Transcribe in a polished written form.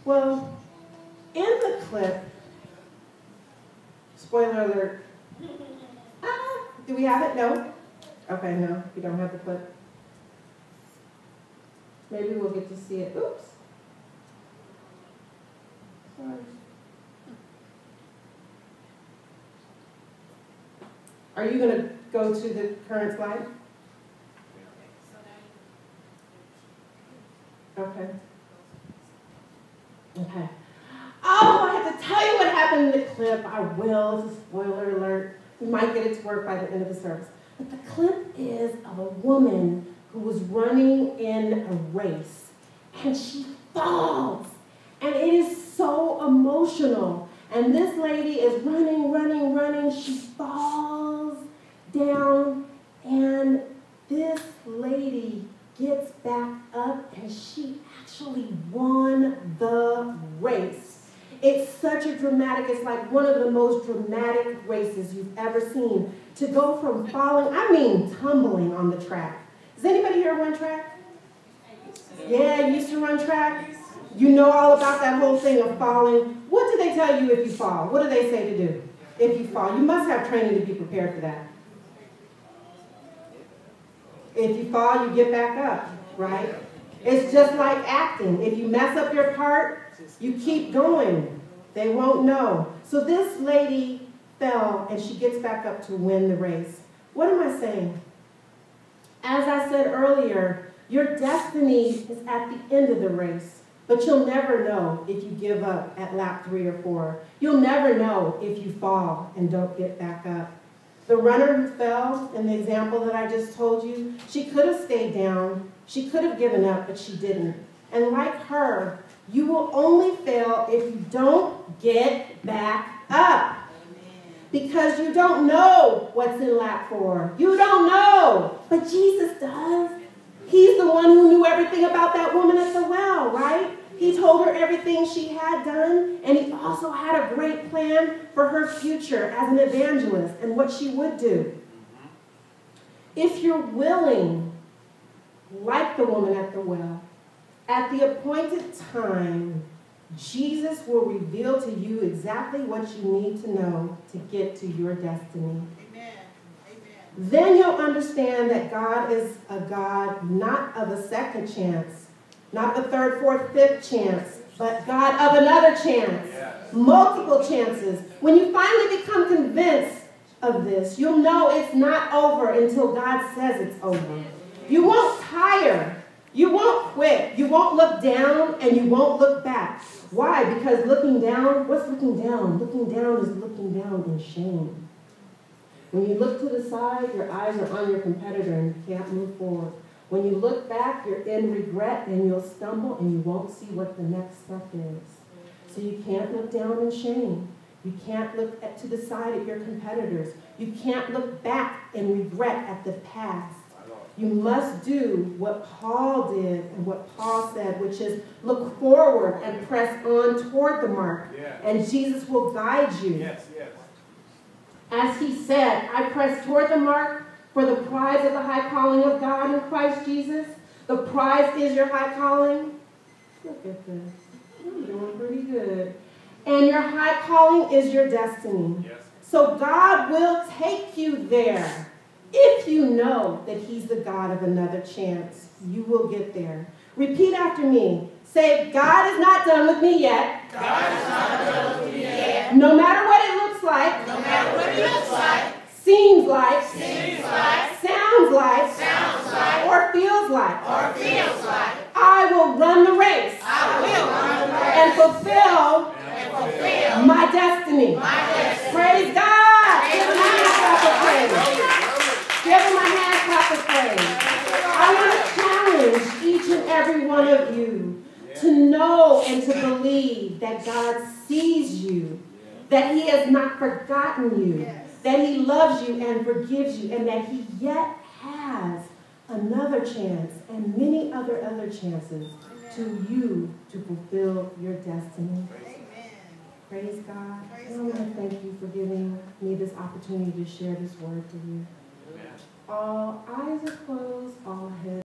Well, in the clip, spoiler alert. Do we have it? No? Okay, no, we don't have the clip. Maybe we'll get to see it. Oops. Sorry. Are you going to go to the current slide? Okay. Okay. Oh, I have to tell you what happened in the clip. I will. It's a spoiler alert. We might get it to work by the end of the service. But the clip is of a woman who was running in a race. And she falls. And it is so emotional. And this lady is running, running, running. She falls down. And this lady gets back up, and she actually won the race. It's such a dramatic, it's like one of the most dramatic races you've ever seen. To go from falling, I mean tumbling on the track. Does anybody here run track? Yeah, you used to run track? You know all about that whole thing of falling. What do they tell you if you fall? What do they say to do if you fall? You must have training to be prepared for that. If you fall, you get back up, right? It's just like acting. If you mess up your part, you keep going. They won't know. So this lady fell, and she gets back up to win the race. What am I saying? As I said earlier, your destiny is at the end of the race, but you'll never know if you give up at lap 3 or 4. You'll never know if you fall and don't get back up. The runner who fell, in the example that I just told you, she could have stayed down. She could have given up, but she didn't. And like her, you will only fail if you don't get back up. Because you don't know what's in lap 4. You don't know. But Jesus does. He's the one who knew everything about that woman at the well, right? He told her everything she had done, and he also had a great plan for her future as an evangelist and what she would do. If you're willing, like the woman at the well, at the appointed time, Jesus will reveal to you exactly what you need to know to get to your destiny. Amen. Then you'll understand that God is a God not of a second chance, not the 3rd, 4th, 5th chance, but God of another chance. Yes. Multiple chances. When you finally become convinced of this, you'll know it's not over until God says it's over. You won't tire. You won't quit. You won't look down, and you won't look back. Why? Because looking down, what's looking down? Looking down is looking down in shame. When you look to the side, your eyes are on your competitor and you can't move forward. When you look back, you're in regret, and you'll stumble, and you won't see what the next step is. So you can't look down in shame. You can't look to the side at your competitors. You can't look back in regret at the past. You must do what Paul did and what Paul said, which is look forward and press on toward the mark. Yeah. And Jesus will guide you. Yes, yes. As he said, I press toward the mark for the prize of the high calling of God in Christ Jesus. The prize is your high calling. Look at this. You're doing pretty good. And your high calling is your destiny. Yes. So God will take you there. If you know that he's the God of another chance, you will get there. Repeat after me. Say, God is not done with me yet. God is not done with me yet. No matter what it looks like. No matter what it looks like. Seems like. Seems like. Sounds like. Sounds like. Or feels like. Or feels like. I will run the race. I will run the race. And fulfill. My destiny. My destiny. Praise God. Give him a hand clap of praise. Give him a hand clap of praise. I want to challenge each and every one of you to know and to believe that God sees you, that he has not forgotten you, that he loves you and forgives you, and that he yet has another chance and many other chances to you to fulfill your destiny. Praise God. And I want to thank you for giving me this opportunity to share this word to you. All eyes are closed, all heads